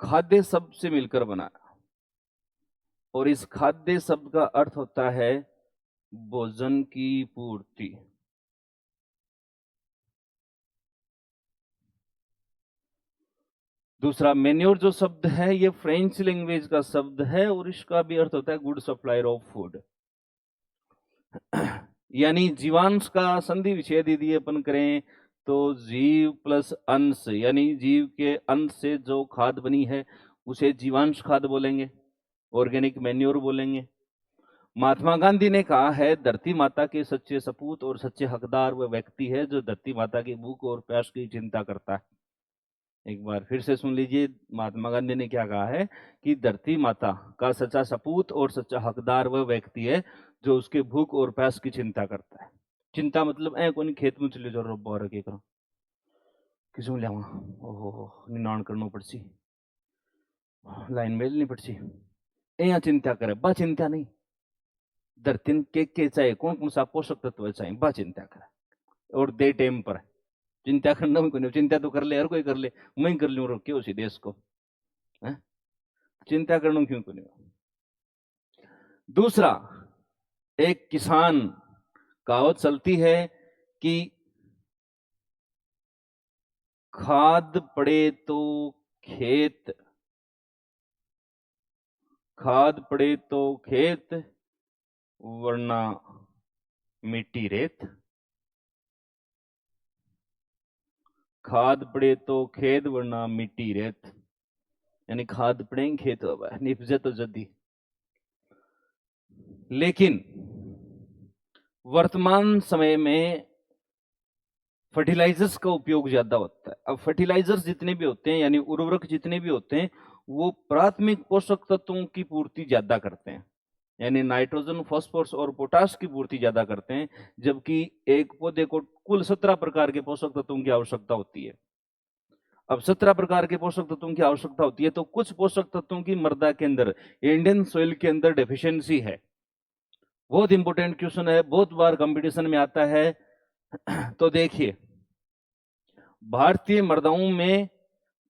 खाद्य शब्द से मिलकर बना, और इस खाद्य शब्द का अर्थ होता है भोजन की पूर्ति। दूसरा, मेन्योर जो शब्द है, ये फ्रेंच लैंग्वेज का शब्द है, और इसका भी अर्थ होता है गुड सप्लायर ऑफ फूड। यानी जीवांश का संधि विच्छेद यदि अपन करें, तो जीव प्लस अंश, यानी जीव के अंश से जो खाद बनी है उसे जीवांश खाद बोलेंगे, ऑर्गेनिक मैन्योर बोलेंगे। महात्मा गांधी ने कहा है, धरती माता के सच्चे सपूत और सच्चे हकदार वह व्यक्ति है जो धरती माता की भूख और प्यास की चिंता करता है। एक बार फिर से सुन लीजिए, महात्मा गांधी ने क्या कहा है कि धरती माता का सच्चा सपूत और सच्चा हकदार वह व्यक्ति है जो उसके भूख और प्यास की चिंता करता है। चिंता मतलब कोई खेत में चले जाओ बाहर के करो किसी ले ओहो निनाण करना पड़सी, लाइन में नहीं पड़सी, यहाँ चिंता करे बा चिंता नहीं। धरती के चाहे कौन कौन सा पोषक तत्व चाहिए बा चिंता करे, और दे टाइम पर चिंता करना भी कोई, चिंता तो कर ले, हर कोई कर ले, मैं कर लूँ क्यों सी देश को है? चिंता करना क्यों को नहीं। दूसरा, एक किसान कहावत चलती है कि खाद पड़े तो खेत, खाद पड़े तो खेत वरना मिट्टी रेत, खाद पड़े तो खेत वरना मिट्टी रेत, यानी खाद पड़ेंगे खेत निपजे तो जदी। लेकिन वर्तमान समय में फर्टिलाइजर्स का उपयोग ज्यादा होता है। अब फर्टिलाइजर्स जितने भी होते हैं, यानी उर्वरक जितने भी होते हैं, वो प्राथमिक पोषक तत्वों की पूर्ति ज्यादा करते हैं, यानी नाइट्रोजन, फास्फोरस और पोटाश की पूर्ति ज्यादा करते हैं, जबकि एक पौधे को कुल 17 प्रकार के पोषक तत्वों की आवश्यकता होती है। अब 17 प्रकार के पोषक तत्वों की आवश्यकता होती है, तो कुछ पोषक तत्वों की मृदा के अंदर, इंडियन सोइल के अंदर डेफिशिएंसी है। बहुत इंपोर्टेंट क्वेश्चन है, बहुत बार कंपटीशन में आता है। तो देखिए, भारतीय मृदाओं में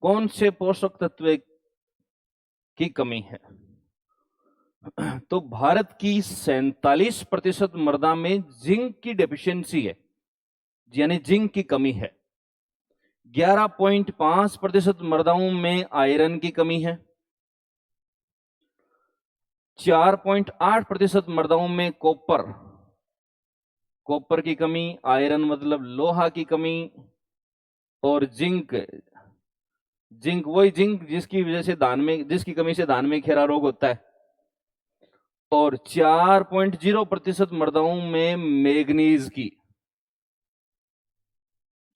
कौन से पोषक तत्व की कमी है। तो भारत की 47% मृदा में जिंक की डेफिशिएंसी है, यानी जिंक की कमी है। 11.5% मृदाओं में आयरन की कमी है। 4.8% मृदाओं में कॉपर की कमी, आयरन मतलब लोहा की कमी, और जिंक वही जिंक जिसकी वजह से जिसकी कमी से धान में खेरा रोग होता है। और 4.0% मृदाओं में मैग्नीज की,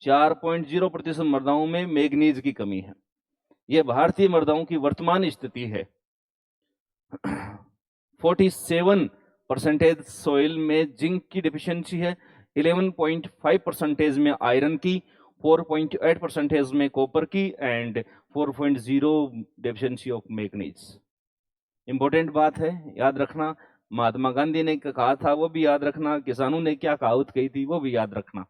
4.0% मृदाओं में मैग्नीज की कमी है। यह भारतीय मृदाओं की वर्तमान स्थिति है। 47 परसेंटेज सोइल में जिंक की डिफिशियंसी है, 11.5% में आयरन की, 4.8% में कॉपर की and 4.0 deficiency of manganese. Important बात है, याद रखना। महात्मा गांधी ने कहा था वो भी याद रखना, किसानों ने क्या कहावत कही थी वो भी याद रखना।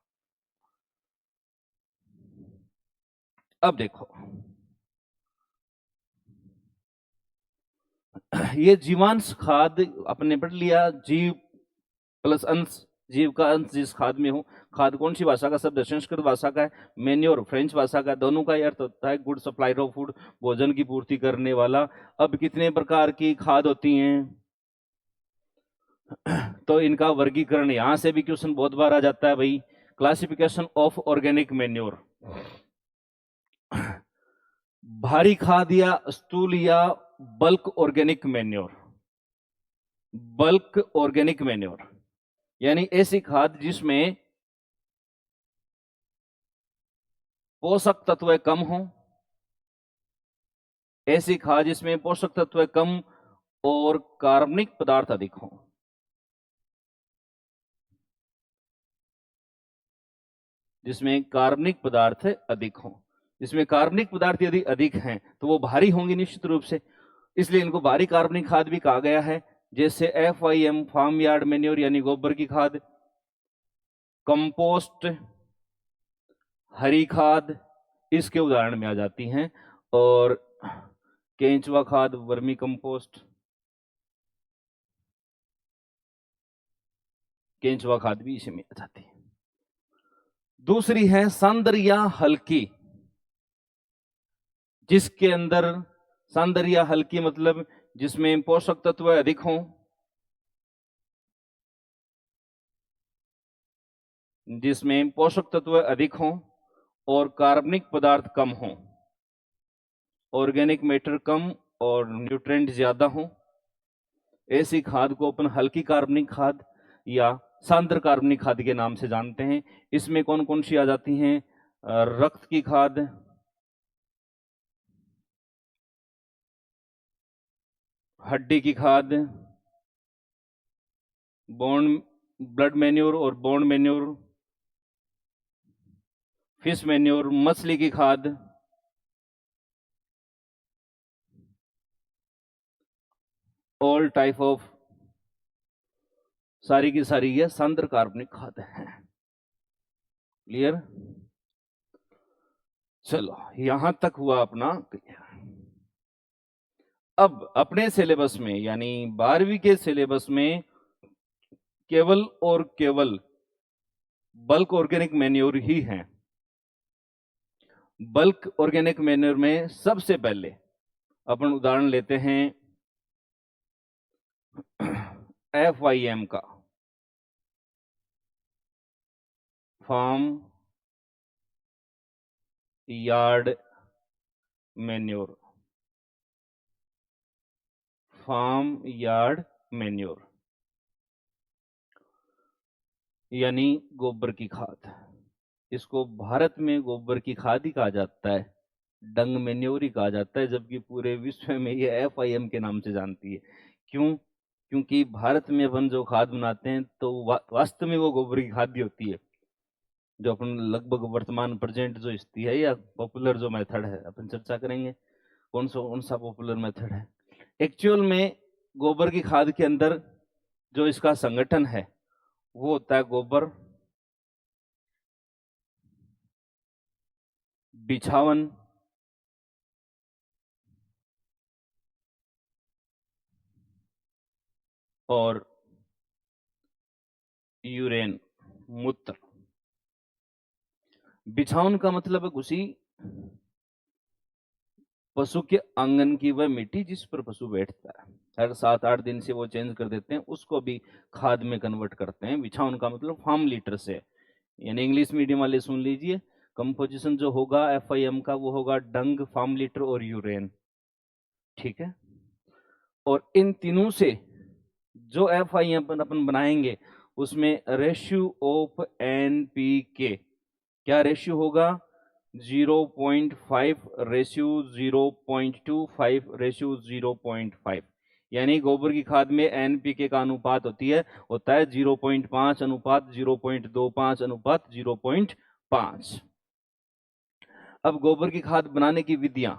अब देखो ये जीवांश खाद अपने पढ़ लिया, जीव प्लस अंश, जीव का अंश जिस खाद में हो। खाद कौन सी भाषा का शब्द है? संस्कृत भाषा का है। मैन्योर फ्रेंच भाषा का। दोनों का अर्थ होता है गुड सप्लायर ऑफ फूड, भोजन की पूर्ति करने वाला। अब कितने प्रकार की खाद होती हैं तो इनका वर्गीकरण, यहां से भी क्वेश्चन बहुत बार आ जाता है भाई। क्लासिफिकेशन ऑफ ऑर्गेनिक मैन्योर, भारी खाद या स्थूल या bulk organic manure. Bulk organic manure यानी ऐसी खाद जिसमें पोषक तत्व कम हो, ऐसी खाद जिसमें पोषक तत्व कम और कार्बनिक पदार्थ अधिक हो। जिसमें कार्बनिक पदार्थ अधिक हो, जिसमें कार्बनिक पदार्थ यदि अधिक हैं तो वो भारी होंगी निश्चित रूप से, इसलिए इनको भारी कार्बनिक खाद भी कहा गया है। जैसे FIM फार्म यार्ड मैन्योर यानी गोबर की खाद, कंपोस्ट, हरी खाद इसके उदाहरण में आ जाती हैं, और केंचुआ खाद, वर्मी कंपोस्ट, केंचुआ खाद भी इसी में आ जाती है। दूसरी है सांद्र या हल्की, जिसके अंदर सांद्र या हल्की मतलब जिसमें पोषक तत्व अधिक हों, जिसमें पोषक तत्व अधिक हों और कार्बनिक पदार्थ कम हों, ऑर्गेनिक मैटर कम और न्यूट्रिएंट ज्यादा हों, ऐसी खाद को अपन हल्की कार्बनिक खाद या सांद्र कार्बनिक खाद के नाम से जानते हैं। इसमें कौन कौन सी आ जाती हैं? रक्त की खाद, हड्डी की खाद, बोन ब्लड मैन्योर और बोन मैन्योर, फिश मैन्योर, मछली की खाद, ऑल टाइप ऑफ, सारी की सारी ये सांद्र कार्बनिक खाद है। क्लियर? चलो यहां तक हुआ अपना क्लियर। अब अपने सिलेबस में यानी 12वीं के सिलेबस में केवल और केवल बल्क ऑर्गेनिक मैन्योर ही है। बल्क ऑर्गेनिक मैन्योर में सबसे पहले अपन उदाहरण लेते हैं FIM का, farm yard manure. Farm yard manure यानी गोबर की खाद। इसको भारत में गोबर की खाद ही कहा जाता है, डंग मैन्योर ही कहा जाता है, जबकि पूरे विश्व में ये FIM के नाम से जानती है। क्यों? क्योंकि भारत में अपन जो खाद बनाते हैं तो वास्तव में वो गोबर की खाद ही होती है, जो अपन लगभग वर्तमान प्रेजेंट जो स्थिति है या पॉपुलर जो मेथड है, अपन चर्चा करेंगे कौन सा पॉपुलर मेथड है। एक्चुअल में गोबर की खाद के अंदर जो इसका संगठन है वो होता है गोबर, बिछावन, और यूरेन, मूत्र। बिछावन का मतलब है घुसी, पशु के आंगन की वह मिट्टी जिस पर पशु बैठता है, हर 7-8 दिन से वो चेंज कर देते हैं, उसको भी खाद में कन्वर्ट करते हैं। बिछावन का मतलब फार्म लीटर से, यानी इंग्लिश मीडियम वाले सुन लीजिए, कंपोजिशन जो होगा FIM का वो होगा डंग, फार्म लीटर और यूरेन। ठीक है, और इन तीनों से जो FIM अपन बनाएंगे उसमें रेशियो ऑफ NPK क्या रेशियो होगा? 0.5 रेशियो 0.25 रेशियो 0.5। यानी गोबर की खाद में एनपीके का अनुपात होता है 0.5 अनुपात 0.25 अनुपात 0.5। अब गोबर की खाद बनाने की विधियां,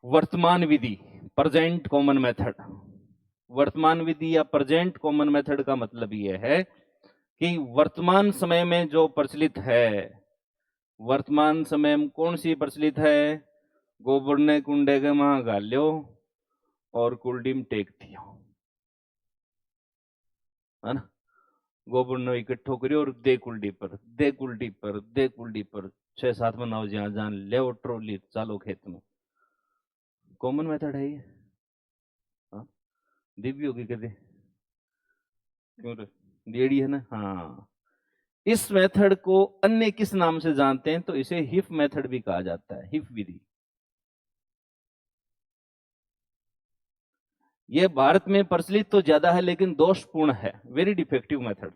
वर्तमान विधि, प्रेजेंट कॉमन मेथड। वर्तमान विधि या प्रेजेंट कॉमन मेथड का मतलब यह है कि वर्तमान समय में जो प्रचलित है, वर्तमान समय में कौन सी प्रचलित है? गोबर ने कुंडे के मां गाल्यो और कुल्डी में टेक दियो, है ना। गोबर ने इकट्ठो करियो और दे कुल्डी पर, दे कुल्डी पर, दे कुल्डी पर, 6-7 मनाओ जहां जहां ले ट्रोली चालो खेत में। कॉमन मेथड है ये। हाँ, दिव्य होगी कदे क्यों रे? देड़ी है ना। हाँ, इस मेथड को अन्य किस नाम से जानते हैं? तो इसे हिफ मेथड भी कहा जाता है, हिफ विधि। यह भारत में प्रचलित तो ज्यादा है लेकिन दोषपूर्ण है, वेरी डिफेक्टिव मेथड।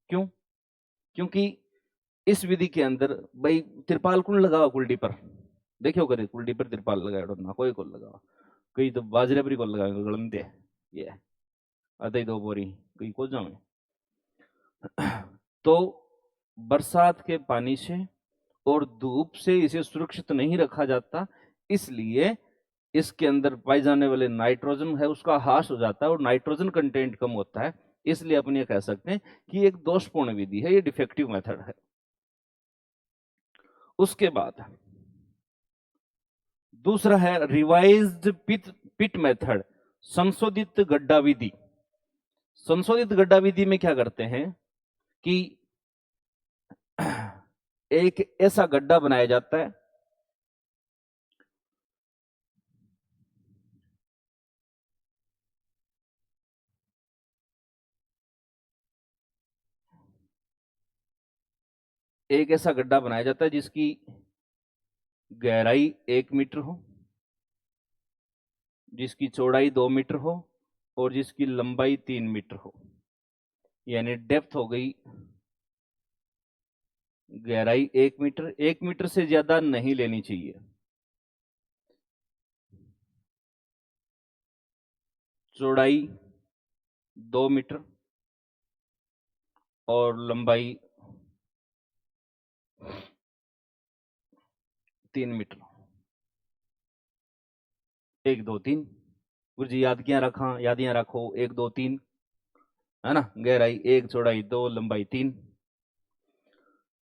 क्यों? क्योंकि इस विधि के अंदर भाई तिरपाल कौन लगाओ कुल्डी पर? देखियो करे कुल्डी पर तिरपाल लगाओ ना, कोई को लगाओ, कई तो बाजरे पर को लगाओ गलंदे, ये आधे 2 बोरी कई को जाओ। तो बरसात के पानी से और धूप से इसे सुरक्षित नहीं रखा जाता, इसलिए इसके अंदर पाए जाने वाले नाइट्रोजन है उसका ह्रास हो जाता है और नाइट्रोजन कंटेंट कम होता है। इसलिए अपन ये कह सकते हैं कि एक दोषपूर्ण विधि है, ये डिफेक्टिव मेथड है। उसके बाद दूसरा है रिवाइज्ड पिट मेथड, संशोधित गड्ढा विधि। संशोधित गड्ढा विधि में क्या करते हैं कि एक ऐसा गड्ढा बनाया जाता है, एक ऐसा गड्ढा बनाया जाता है जिसकी गहराई 1 मीटर हो, जिसकी चौड़ाई 2 मीटर हो और जिसकी लंबाई 3 मीटर हो। यानी डेप्थ हो गई, गहराई 1 मीटर, 1 मीटर से ज्यादा नहीं लेनी चाहिए, चौड़ाई 2 मीटर और लंबाई 3 मीटर। 1 2 3 गुरु जी याद यादियां रखो, 1 2 3 है ना। गहराई 1, चौड़ाई 2, लंबाई 3।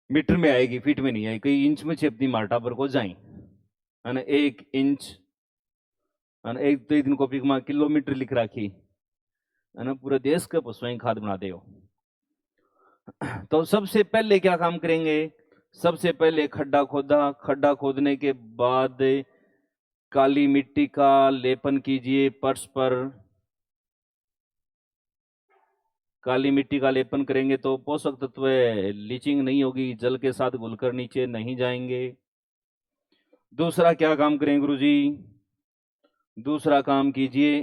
मीटर में आएगी, फीट में नहीं आएगी, कई इंच में छेपती मार्टा पर को जाए, है ना। 1 इंच, है ना। एक तो दिन कॉपी में किलोमीटर लिख राखी, है ना। पूरे देश के पशुएं खाद बना दे हो। तो सबसे पहले क्या काम करेंगे? सबसे पहले खड्डा खोदा, खड्डा खोदने के बाद काली मिट्टी का लेपन कीजिए फर्श पर। काली मिट्टी का लेपन करेंगे तो पोषक तत्व लीचिंग नहीं होगी, जल के साथ घुलकर नीचे नहीं जाएंगे। दूसरा क्या काम करें गुरुजी? दूसरा काम कीजिए,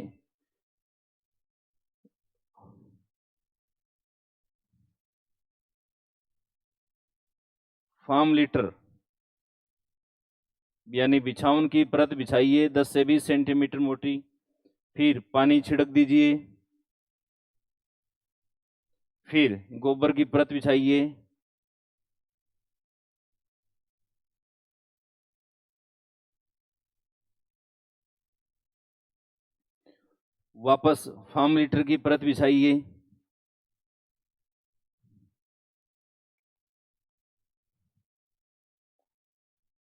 फार्म लीटर यानी बिछावन की परत बिछाइए 10 से 20 सेंटीमीटर मोटी, फिर पानी छिड़क दीजिए, फिर गोबर की परत बिछाइए, वापस फार्म लीटर की परत बिछाइए,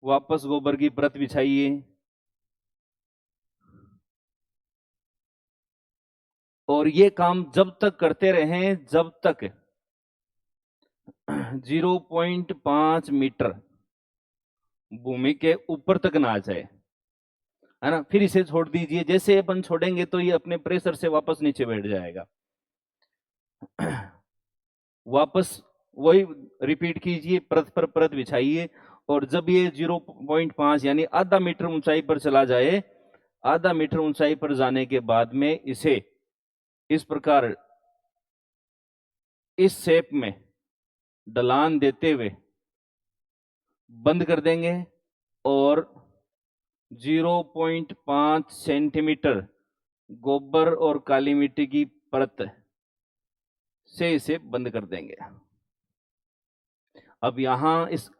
वापस गोबर की परत बिछाइए, और ये काम जब तक करते रहें जब तक 0.5 मीटर भूमि के ऊपर तक ना आ जाए, है ना। फिर इसे छोड़ दीजिए, जैसे अपन छोड़ेंगे तो ये अपने प्रेशर से वापस नीचे बैठ जाएगा। वापस वही रिपीट कीजिए, परत पर परत बिछाइए, और जब ये 0.5 यानी आधा मीटर ऊंचाई पर चला जाए, आधा मीटर ऊंचाई पर जाने के बाद में इसे इस प्रकार इस शेप में ढलान देते हुए बंद कर देंगे और 0.5 सेंटीमीटर गोबर और काली मिट्टी की परत से इसे बंद कर देंगे। अब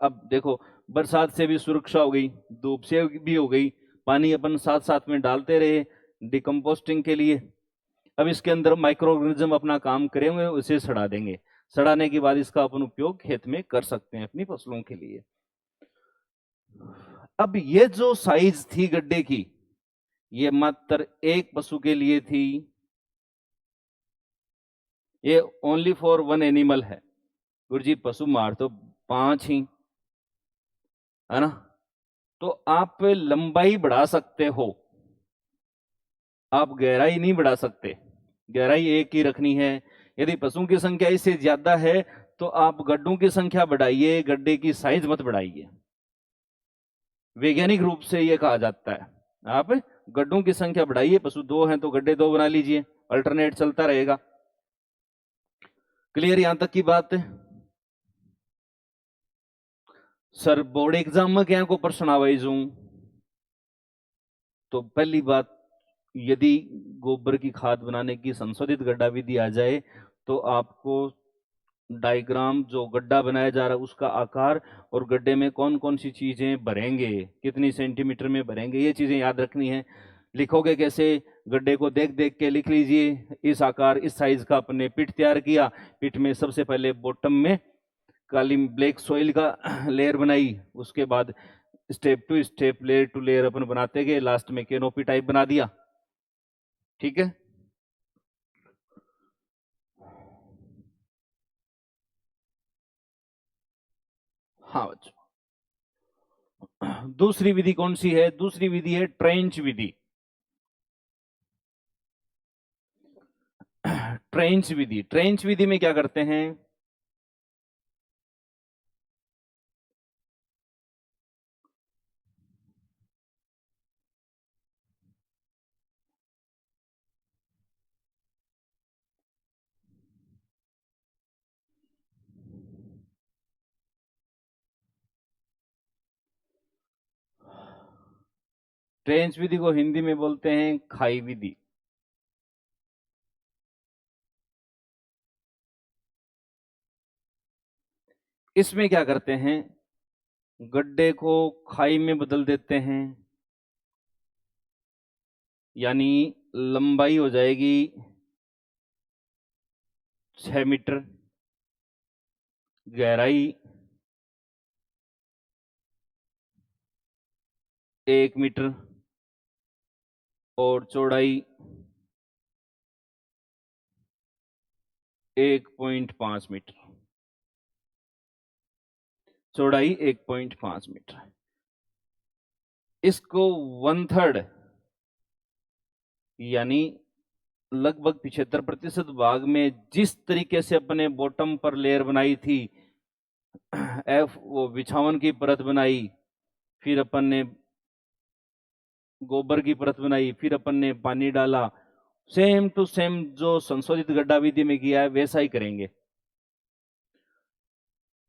अब देखो, बरसात से भी सुरक्षा हो गई, धूप से भी हो गई, पानी अपन साथ साथ में डालते रहे डिकम्पोस्टिंग के लिए। अब इसके अंदर माइक्रो ऑर्गेनिज्म अपना काम करेंगे, उसे सड़ा देंगे। सड़ाने के बाद इसका अपन उपयोग खेत में कर सकते हैं अपनी फसलों के लिए। अब ये जो साइज थी गड्ढे की, ये मात्र एक पशु के लिए थी, ये ओनली फॉर वन एनिमल है। गुरुजी पशु मार तो 5 ही है ना, तो आप लंबाई बढ़ा सकते हो, आप गहराई नहीं बढ़ा सकते। गहराई एक ही रखनी है। यदि पशुओं की संख्या इससे ज्यादा है तो आप गड्ढों की संख्या बढ़ाइए, गड्ढे की साइज मत बढ़ाइए। वैज्ञानिक रूप से यह कहा जाता है, आप गड्ढों की संख्या बढ़ाइए। पशु 2 हैं तो गड्ढे 2 बना लीजिए, अल्टरनेट चलता रहेगा। क्लियर यहां तक की बात है? सर बोर्ड एग्जाम में क्या को प्रश्न आवाइज हूं, तो पहली बात, यदि गोबर की खाद बनाने की संशोधित गड्ढा विधि आ जाए तो आपको डायग्राम, जो गड्ढा बनाया जा रहा है उसका आकार और गड्ढे में कौन कौन सी चीजें भरेंगे, कितनी सेंटीमीटर में भरेंगे, ये चीजें याद रखनी है। लिखोगे कैसे? गड्ढे को देख देख के लिख लीजिए। इस आकार इस साइज का अपने पिट तैयार किया, पिट में सबसे पहले बॉटम में काली ब्लैक सॉइल का लेयर बनाई, उसके बाद step to step layer to layer अपन बनाते गए, लास्ट में कैनोपी टाइप बना दिया। ठीक है, हाँ बच्चों। दूसरी विधि कौन सी है? दूसरी विधि है ट्रेंच विधि। ट्रेंच विधि, ट्रेंच विधि में क्या करते हैं? ट्रेंच विधि को हिंदी में बोलते हैं खाई विधि। इसमें क्या करते हैं? गड्ढे को खाई में बदल देते हैं, यानी लंबाई हो जाएगी 6 मीटर, गहराई 1 मीटर और चौड़ाई 1.5 मीटर। चौड़ाई 1.5 मीटर। इसको 1/3 यानी लगभग 75% भाग में जिस तरीके से अपने बॉटम पर लेयर बनाई थी, वो बिछावन की परत बनाई, फिर अपन ने गोबर की परत बनाई, फिर अपन ने पानी डाला, सेम टू सेम जो संशोधित गड्ढा विधि में किया है वैसा ही करेंगे।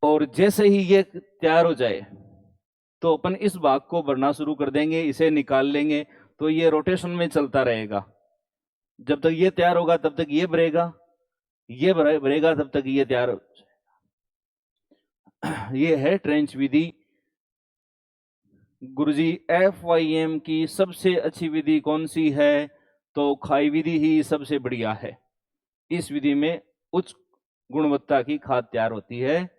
और जैसे ही ये तैयार हो जाए तो अपन इस भाग को भरना शुरू कर देंगे, इसे निकाल लेंगे, तो ये रोटेशन में चलता रहेगा। जब तक ये तैयार होगा तब तक ये भरेगा, ये भरेगा तब तक ये तैयार हो जाएगा। ये है ट्रेंच विधि। गुरुजी FYM की सबसे अच्छी विधि कौन सी है? तो खाई विधि ही सबसे बढ़िया है। इस विधि में उच्च गुणवत्ता की खाद तैयार होती है।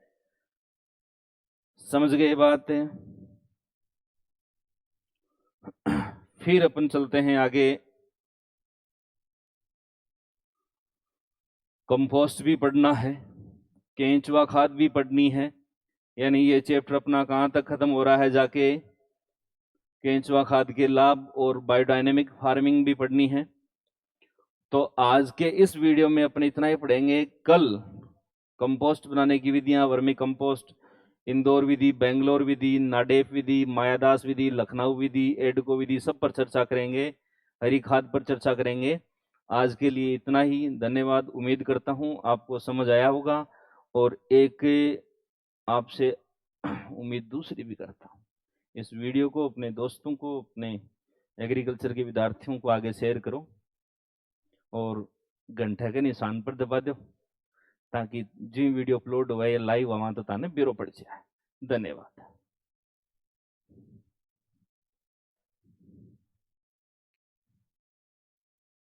समझ गए बात है? फिर अपन चलते हैं आगे। कंपोस्ट भी पढ़ना है, केंचुआ खाद भी पढ़नी है, यानी ये चैप्टर अपना कहां तक खत्म हो रहा है जाके, केंचुआ खाद के लाभ और बायोडायनेमिक फार्मिंग भी पढ़नी है। तो आज के इस वीडियो में अपन इतना ही पढ़ेंगे। कल कंपोस्ट बनाने की विधियां, वर्मी कंपोस्ट, इंदौर विधि, बेंगलोर विधि, नाडेप विधि, मायादास विधि, लखनऊ विधि, एडको विधि, सब पर चर्चा करेंगे। हरी खाद पर चर्चा करेंगे। आज के लिए इतना ही। धन्यवाद। उम्मीद करता हूं आपको समझ आया होगा, और एक आपसे उम्मीद दूसरी भी करता हूं, इस वीडियो को अपने दोस्तों को, अपने एग्रीकल्चर के विद्यार्थियों को आगे शेयर करो और घंटे के निशान पर दबा दो ताकि जो वीडियो अपलोड हुआ या लाइव हुआ तो ताने ब्यूरो पड़ जाए। धन्यवाद।